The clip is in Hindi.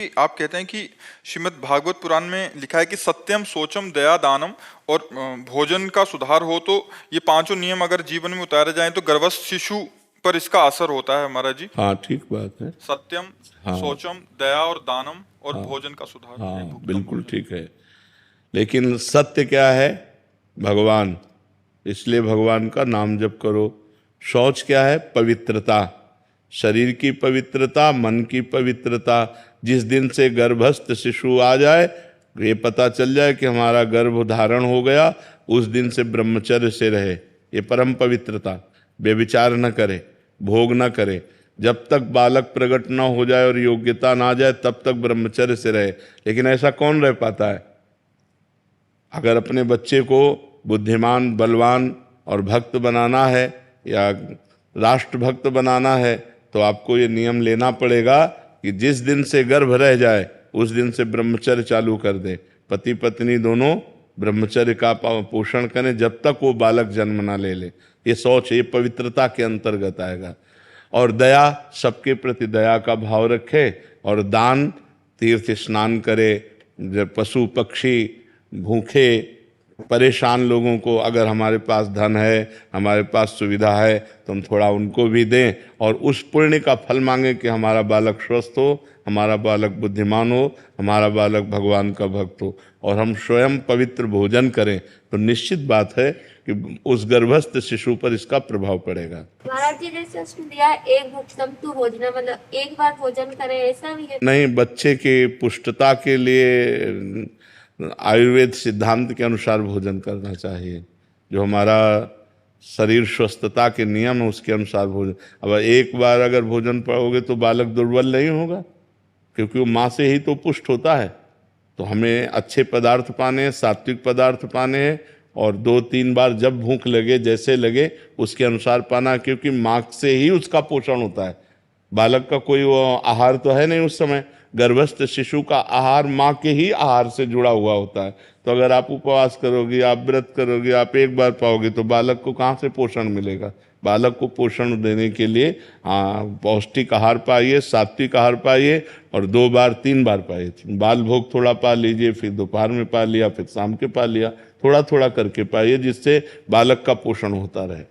आप कहते हैं कि श्रीमद् भागवत पुराण में लिखा है कि सत्यम सोचम दया दानम और भोजन का सुधार हो तो ये पांचों नियम अगर जीवन में उतारे जाएं तो गर्भस्थ शिशु पर इसका असर होता है महाराज जी। हाँ, ठीक बात है। सत्यम, हाँ सोचम, दया और दानम और हाँ भोजन का सुधार, ये हाँ, भुक्तम बिल्कुल भोजन। ठीक है। लेकिन सत्य क्या है? भगवान। इसलिए भगवान का नाम जप करो। शौच क्या है? पवित्रता, शरीर की पवित्रता, मन की पवित्रता। जिस दिन से गर्भस्थ शिशु आ जाए, ये पता चल जाए कि हमारा गर्भ धारण हो गया, उस दिन से ब्रह्मचर्य से रहे। ये परम पवित्रता। व्यभिचार न करे, भोग न करे। जब तक बालक प्रकट न हो जाए और योग्यता ना आ जाए तब तक ब्रह्मचर्य से रहे। लेकिन ऐसा कौन रह पाता है? अगर अपने बच्चे को बुद्धिमान, बलवान और भक्त बनाना है या राष्ट्रभक्त बनाना है तो आपको ये नियम लेना पड़ेगा कि जिस दिन से गर्भ रह जाए उस दिन से ब्रह्मचर्य चालू कर दे। पति पत्नी दोनों ब्रह्मचर्य का पोषण करें जब तक वो बालक जन्म ना ले ले। ये सोच, ये पवित्रता के अंतर्गत आएगा। और दया, सबके प्रति दया का भाव रखे। और दान, तीर्थ स्नान करे। जब पशु पक्षी, भूखे परेशान लोगों को अगर हमारे पास धन है, हमारे पास सुविधा है तो हम थोड़ा उनको भी दें और उस पुण्य का फल मांगें कि हमारा बालक स्वस्थ हो, हमारा बालक बुद्धिमान हो, हमारा बालक भगवान का भक्त हो। और हम स्वयं पवित्र भोजन करें तो निश्चित बात है कि उस गर्भस्थ शिशु पर इसका प्रभाव पड़ेगा। महाराज जी, जैसे उसमें दिया एक भुक्तम तू भोजन, मतलब एक बार भोजन करे, ऐसा भी है? नहीं, बच्चे की पुष्टता के लिए आयुर्वेद सिद्धांत के अनुसार भोजन करना चाहिए। जो हमारा शरीर स्वस्थता के नियम है उसके अनुसार भोजन। अब एक बार अगर भोजन पाओगे तो बालक दुर्बल नहीं होगा, क्योंकि वो माँ से ही तो पुष्ट होता है। तो हमें अच्छे पदार्थ पाने हैं, सात्विक पदार्थ पाने हैं और 2-3 बार जब भूख लगे, जैसे लगे उसके अनुसार पाना, क्योंकि माँ से ही उसका पोषण होता है। बालक का कोई वो आहार तो है नहीं उस समय। गर्भस्थ शिशु का आहार माँ के ही आहार से जुड़ा हुआ होता है। तो अगर आप उपवास करोगे, आप व्रत करोगे, आप एक बार पाओगे तो बालक को कहाँ से पोषण मिलेगा? बालक को पोषण देने के लिए पौष्टिक आहार पाइए, सात्विक आहार पाइए और 2 बार 3 बार पाइए। बाल भोग थोड़ा पा लीजिए, फिर दोपहर में पा लिया, फिर शाम के पा लिया। थोड़ा थोड़ा करके पाइए जिससे बालक का पोषण होता रहे।